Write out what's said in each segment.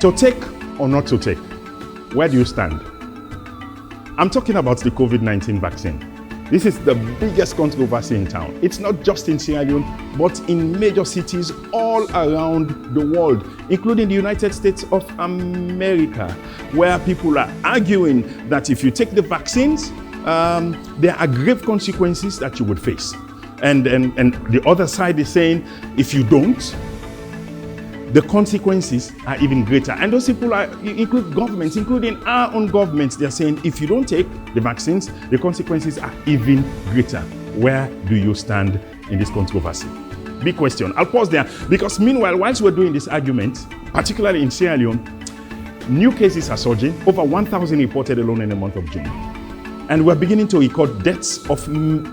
To take or not to take, where do you stand? I'm talking about the COVID-19 vaccine. This is the biggest controversy in town. It's not just in Sierra Leone, but in major cities all around the world, including the United States of America, where people are arguing that if you take the vaccines, there are grave consequences that you would face. And the other side is saying, if you don't, the consequences are even greater. And those people include governments, including our own governments. They're saying, if you don't take the vaccines, the consequences are even greater. Where do you stand in this controversy? Big question. I'll pause there, because meanwhile, whilst we're doing this argument, particularly in Sierra Leone, new cases are surging. Over 1,000 reported alone in the month of June. And we're beginning to record deaths of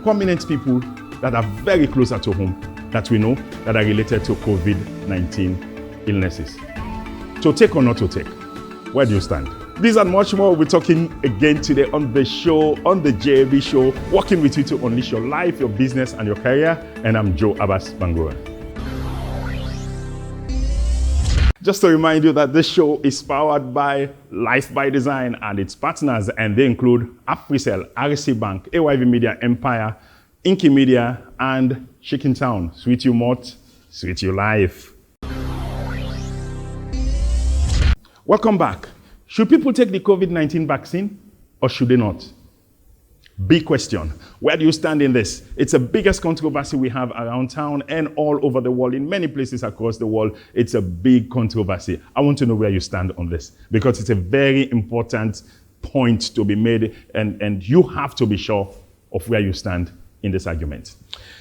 prominent people that are very closer to home, that we know, that are related to COVID-19 illnesses. To take or not to take, where do you stand? These and much more we'll be talking again today on the show, on the JAB show, working with you to unleash your life, your business, and your career. And I'm Joe Abbas Bangura. Just to remind you that this show is powered by Life by Design and its partners, and they include AfriCell, RC Bank, AYV Media Empire, Inky Media, and Chicken Town. Sweet you mouth, sweet you life. Welcome back. Should people take the COVID-19 vaccine or should they not? Big question. Where do you stand in this? It's the biggest controversy we have around town and all over the world. In many places across the world, it's a big controversy. I want to know where you stand on this, because it's a very important point to be made, and you have to be sure of where you stand in this argument.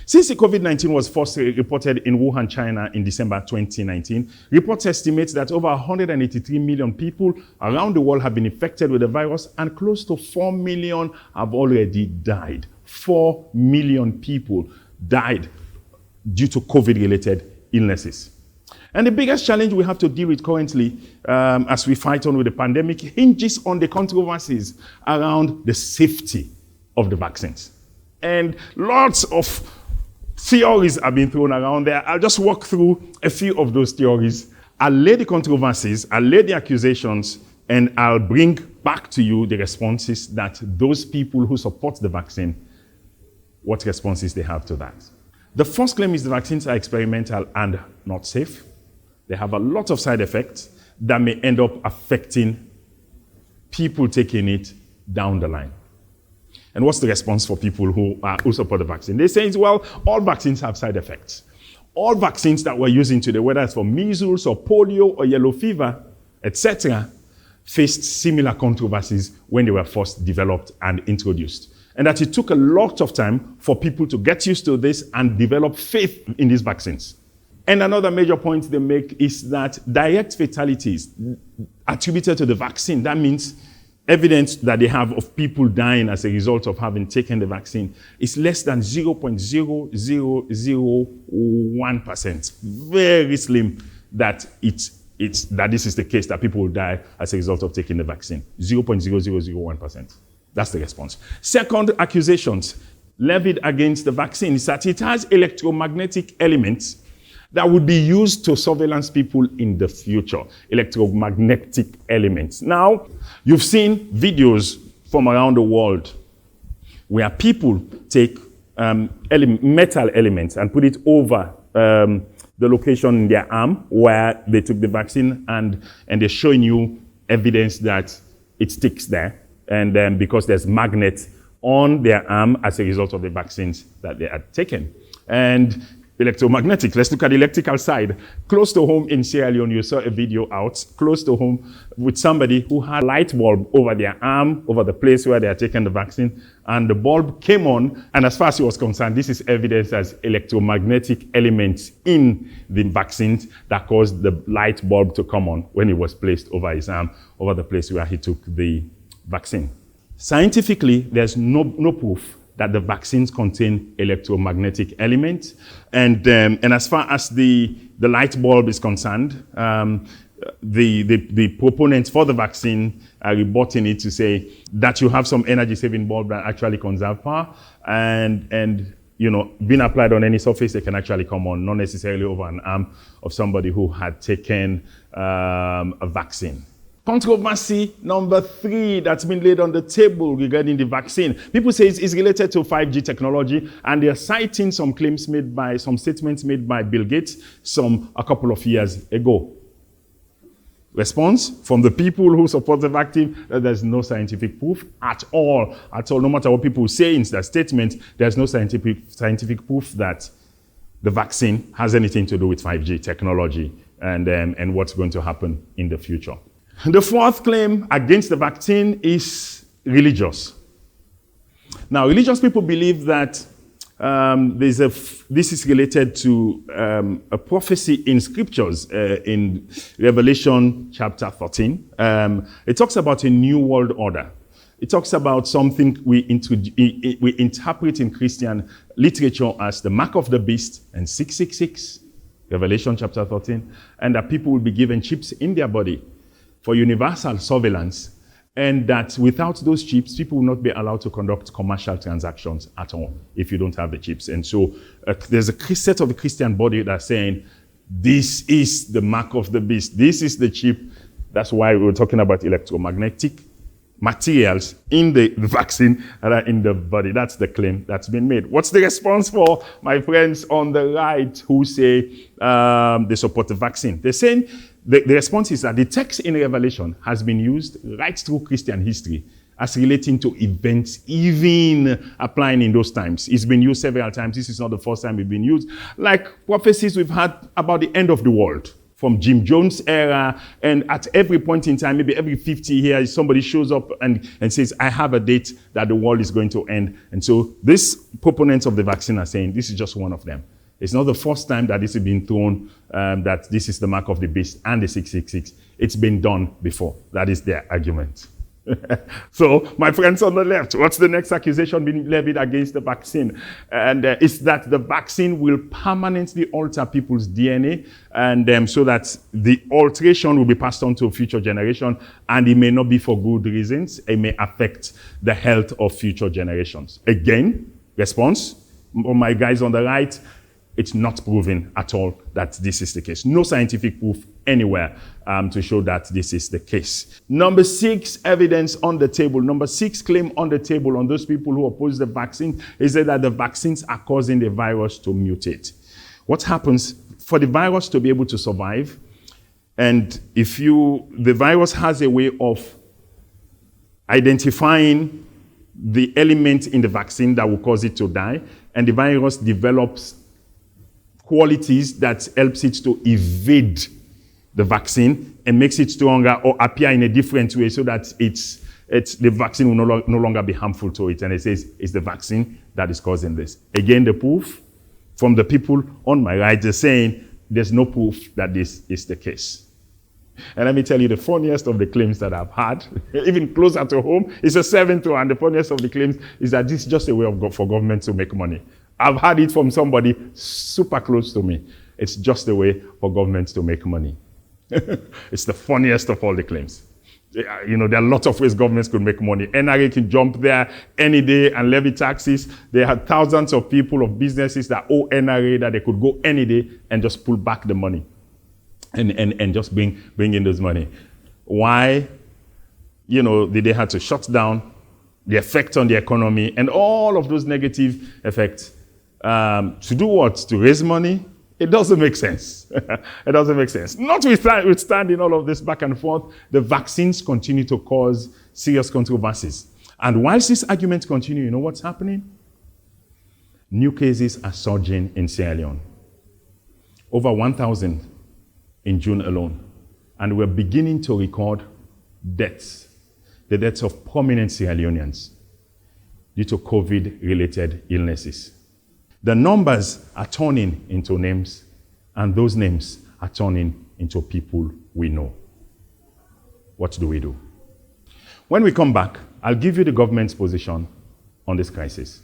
Since the COVID-19 was first reported in Wuhan, China in December 2019, reports estimate that over 183 million people around the world have been infected with the virus, and close to 4 million have already died. 4 million people died due to COVID-related illnesses. And the biggest challenge we have to deal with currently as we fight on with the pandemic hinges on the controversies around the safety of the vaccines. And lots of theories have been thrown around there. I'll just walk through a few of those theories. I'll lay the controversies, I'll lay the accusations, and I'll bring back to you the responses that those people who support the vaccine, what responses they have to that. The first claim is the vaccines are experimental and not safe. They have a lot of side effects that may end up affecting people taking it down the line. And what's the response for people who support the vaccine? They say, well, all vaccines have side effects. All vaccines that we're using today, whether it's for measles or polio or yellow fever, etc., faced similar controversies when they were first developed and introduced. And that it took a lot of time for people to get used to this and develop faith in these vaccines. And another major point they make is that direct fatalities attributed to the vaccine, that means evidence that they have of people dying as a result of having taken the vaccine, is less than 0.0001%. Very slim that that this is the case, that people will die as a result of taking the vaccine. 0.0001%. That's the response. Second accusations levied against the vaccine is that it has electromagnetic elements that would be used to surveillance people in the future. Electromagnetic elements. Now, you've seen videos from around the world where people take metal elements and put it over the location in their arm where they took the vaccine, and they're showing you evidence that it sticks there, and then because there's magnets on their arm as a result of the vaccines that they had taken. And electromagnetic, let's look at the electrical side. Close to home in Sierra Leone, you saw a video out close to home with somebody who had a light bulb over their arm, over the place where they had taken the vaccine, and the bulb came on, and as far as he was concerned, this is evidence as electromagnetic elements in the vaccines that caused the light bulb to come on when it was placed over his arm, over the place where he took the vaccine. Scientifically, there's no proof that the vaccines contain electromagnetic elements. And as far as the light bulb is concerned, the proponents for the vaccine are rebutting it to say that you have some energy-saving bulb that actually conserve power, and being applied on any surface, they can actually come on, not necessarily over an arm of somebody who had taken a vaccine. Controversy number 3 that's been laid on the table regarding the vaccine. People say it's related to 5G technology, and they're citing some statements made by Bill Gates a couple of years ago. Response from the people who support the vaccine, that there's no scientific proof at all. No matter what people say in their statement, there's no scientific proof that the vaccine has anything to do with 5G technology and what's going to happen in the future. The 4th claim against the vaccine is religious. Now, religious people believe that this is related to a prophecy in scriptures in Revelation chapter 13. It talks about a new world order. It talks about something we interpret in Christian literature as the mark of the beast and 666, Revelation chapter 13, and that people will be given chips in their body for universal surveillance, and that without those chips, people will not be allowed to conduct commercial transactions at all if you don't have the chips. And so there's a set of the Christian body that's saying, this is the mark of the beast. This is the chip. That's why we're talking about electromagnetic materials in the vaccine that are in the body. That's the claim that's been made. What's the response for my friends on the right who say they support the vaccine? They're saying, the response is that the text in Revelation has been used right through Christian history as relating to events, even applying in those times. It's been used several times. This is not the first time it's been used. Like prophecies we've had about the end of the world from Jim Jones' era, and at every point in time, maybe every 50 years, somebody shows up and says, I have a date that the world is going to end. And so these proponents of the vaccine are saying this is just one of them. It's not the first time that this has been thrown, that this is the mark of the beast and the 666. It's been done before. That is their argument. So, my friends on the left, what's the next accusation being levied against the vaccine? And it's that the vaccine will permanently alter people's DNA, and so that the alteration will be passed on to a future generation, and it may not be for good reasons. It may affect the health of future generations. Again, response, my guys on the right, it's not proven at all that this is the case. No scientific proof anywhere to show that this is the case. Number 6 evidence on the table. Number 6 claim on the table on those people who oppose the vaccine is that the vaccines are causing the virus to mutate. What happens for the virus to be able to survive? And the virus has a way of identifying the element in the vaccine that will cause it to die, and the virus develops qualities that helps it to evade the vaccine and makes it stronger or appear in a different way so that the vaccine will no longer be harmful to it. And it says it's the vaccine that is causing this. Again, the proof from the people on my right is saying there's no proof that this is the case. And let me tell you, the funniest of the claims that I've had, even closer to home, is a 7-2, and the funniest of the claims is that this is just a way for government to make money. I've had it from somebody super close to me. It's just a way for government to make money. It's the funniest of all the claims. There are lots of ways governments could make money. NRA can jump there any day and levy taxes. There are thousands of people, of businesses that owe NRA that they could go any day and just pull back the money and just bring in those money. Why? Did they have to shut down? The effect on the economy and all of those negative effects. To do what? To raise money? It doesn't make sense. It doesn't make sense. Notwithstanding all of this back and forth, the vaccines continue to cause serious controversies. And whilst these arguments continue, you know what's happening? New cases are surging in Sierra Leone. Over 1,000 in June alone. And we're beginning to record deaths. The deaths of prominent Sierra Leoneans due to COVID-related illnesses. The numbers are turning into names, and those names are turning into people we know. What do we do? When we come back, I'll give you the government's position on this crisis.